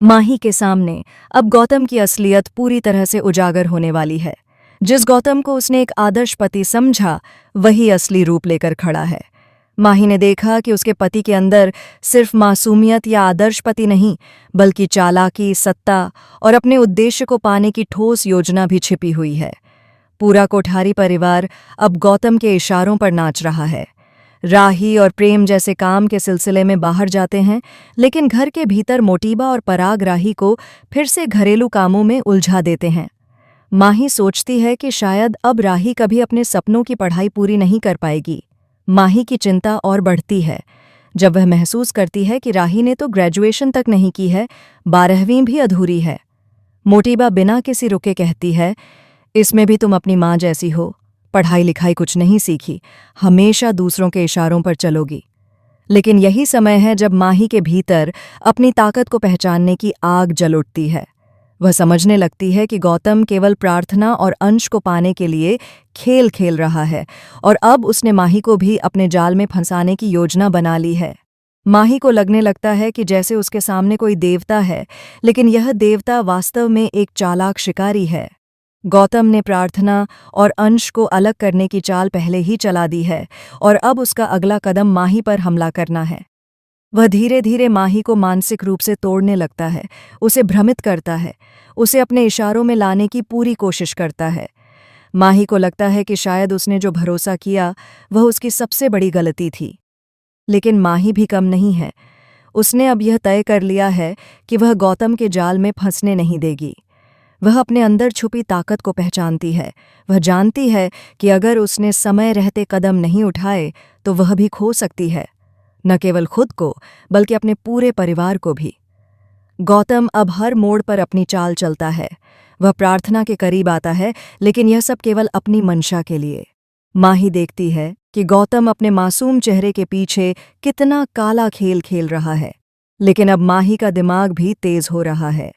माही के सामने अब गौतम की असलियत पूरी तरह से उजागर होने वाली है। जिस गौतम को उसने एक आदर्श पति समझा, वही असली रूप लेकर खड़ा है। माही ने देखा कि उसके पति के अंदर सिर्फ मासूमियत या आदर्श पति नहीं, बल्कि चालाकी, सत्ता और अपने उद्देश्य को पाने की ठोस योजना भी छिपी हुई है। पूरा कोठारी परिवार अब गौतम के इशारों पर नाच रहा है। राही और प्रेम जैसे काम के सिलसिले में बाहर जाते हैं, लेकिन घर के भीतर मोटीबा और पराग राही को फिर से घरेलू कामों में उलझा देते हैं। माही सोचती है कि शायद अब राही कभी अपने सपनों की पढ़ाई पूरी नहीं कर पाएगी। माही की चिंता और बढ़ती है जब वह महसूस करती है कि राही ने तो ग्रेजुएशन तक नहीं की है, 12वीं भी अधूरी है। मोटीबा बिना किसी रुके कहती है, इसमें भी तुम अपनी माँ जैसी हो, पढ़ाई लिखाई कुछ नहीं सीखी, हमेशा दूसरों के इशारों पर चलोगी। लेकिन यही समय है जब माही के भीतर अपनी ताकत को पहचानने की आग जल उठती है। वह समझने लगती है कि गौतम केवल प्रार्थना और अंश को पाने के लिए खेल खेल रहा है, और अब उसने माही को भी अपने जाल में फंसाने की योजना बना ली है। माही को लगने लगता है कि जैसे उसके सामने कोई देवता है, लेकिन यह देवता वास्तव में एक चालाक शिकारी है। गौतम ने प्रार्थना और अंश को अलग करने की चाल पहले ही चला दी है, और अब उसका अगला कदम माही पर हमला करना है। वह धीरे धीरे माही को मानसिक रूप से तोड़ने लगता है, उसे भ्रमित करता है, उसे अपने इशारों में लाने की पूरी कोशिश करता है। माही को लगता है कि शायद उसने जो भरोसा किया वह उसकी सबसे बड़ी गलती थी। लेकिन माही भी कम नहीं है। उसने अब यह तय कर लिया है कि वह गौतम के जाल में फंसने नहीं देगी। वह अपने अंदर छुपी ताकत को पहचानती है। वह जानती है कि अगर उसने समय रहते कदम नहीं उठाए तो वह भी खो सकती है, न केवल खुद को बल्कि अपने पूरे परिवार को भी। गौतम अब हर मोड़ पर अपनी चाल चलता है। वह प्रार्थना के करीब आता है, लेकिन यह सब केवल अपनी मंशा के लिए। माही देखती है कि गौतम अपने मासूम चेहरे के पीछे कितना काला खेल खेल रहा है, लेकिन अब माही का दिमाग भी तेज हो रहा है।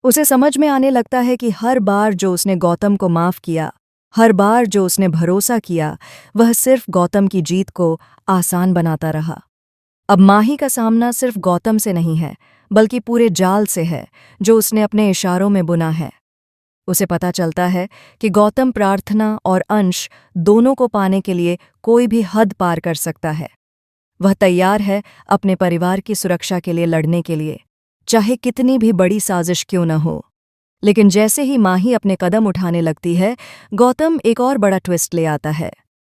उसे समझ में आने लगता है कि हर बार जो उसने गौतम को माफ किया, हर बार जो उसने भरोसा किया, वह सिर्फ गौतम की जीत को आसान बनाता रहा। अब माही का सामना सिर्फ गौतम से नहीं है, बल्कि पूरे जाल से है जो उसने अपने इशारों में बुना है। उसे पता चलता है कि गौतम प्रार्थना और अंश दोनों को पाने के लिए कोई भी हद पार कर सकता है। वह तैयार है अपने परिवार की सुरक्षा के लिए लड़ने के लिए, चाहे कितनी भी बड़ी साजिश क्यों न हो। लेकिन जैसे ही माही अपने कदम उठाने लगती है, गौतम एक और बड़ा ट्विस्ट ले आता है।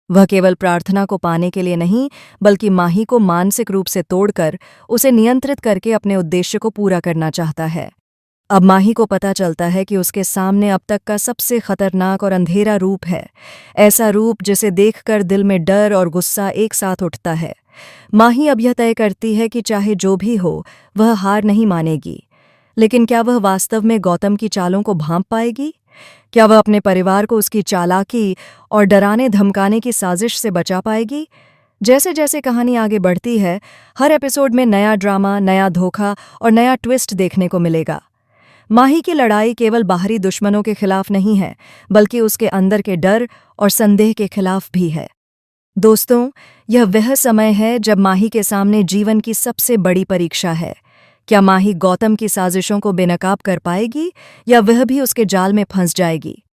वह केवल प्रार्थना को पाने के लिए नहीं, बल्कि माही को मानसिक रूप से तोड़कर उसे नियंत्रित करके अपने उद्देश्य को पूरा करना चाहता है। अब माही को पता चलता है कि उसके सामने अब तक का सबसे खतरनाक और अंधेरा रूप है, ऐसा रूप जिसे देखकर दिल में डर और गुस्सा एक साथ उठता है। माही अब यह तय करती है कि चाहे जो भी हो, वह हार नहीं मानेगी। लेकिन क्या वह वास्तव में गौतम की चालों को भांप पाएगी? क्या वह अपने परिवार को उसकी चालाकी और डराने धमकाने की साजिश से बचा पाएगी? जैसे जैसे कहानी आगे बढ़ती है, हर एपिसोड में नया ड्रामा, नया धोखा और नया ट्विस्ट देखने को मिलेगा। माही की लड़ाई केवल बाहरी दुश्मनों के खिलाफ नहीं है, बल्कि उसके अंदर के डर और संदेह के खिलाफ भी है। दोस्तों, यह वह समय है जब माही के सामने जीवन की सबसे बड़ी परीक्षा है। क्या माही गौतम की साजिशों को बेनकाब कर पाएगी, या वह भी उसके जाल में फंस जाएगी?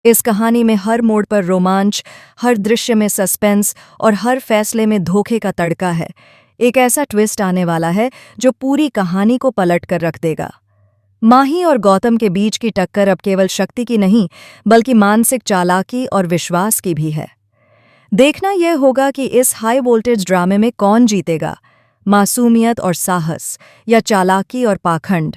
इस कहानी में हर मोड़ पर रोमांच, हर दृश्य में सस्पेंस और हर फैसले में धोखे का तड़का है। एक ऐसा ट्विस्ट आने वाला है जो पूरी कहानी को पलट कर रख देगा। माही और गौतम के बीच की टक्कर अब केवल शक्ति की नहीं, बल्कि मानसिक चालाकी और विश्वास की भी है। देखना यह होगा कि इस हाई वोल्टेज ड्रामे में कौन जीतेगा, मासूमियत और साहस या चालाकी और पाखंड।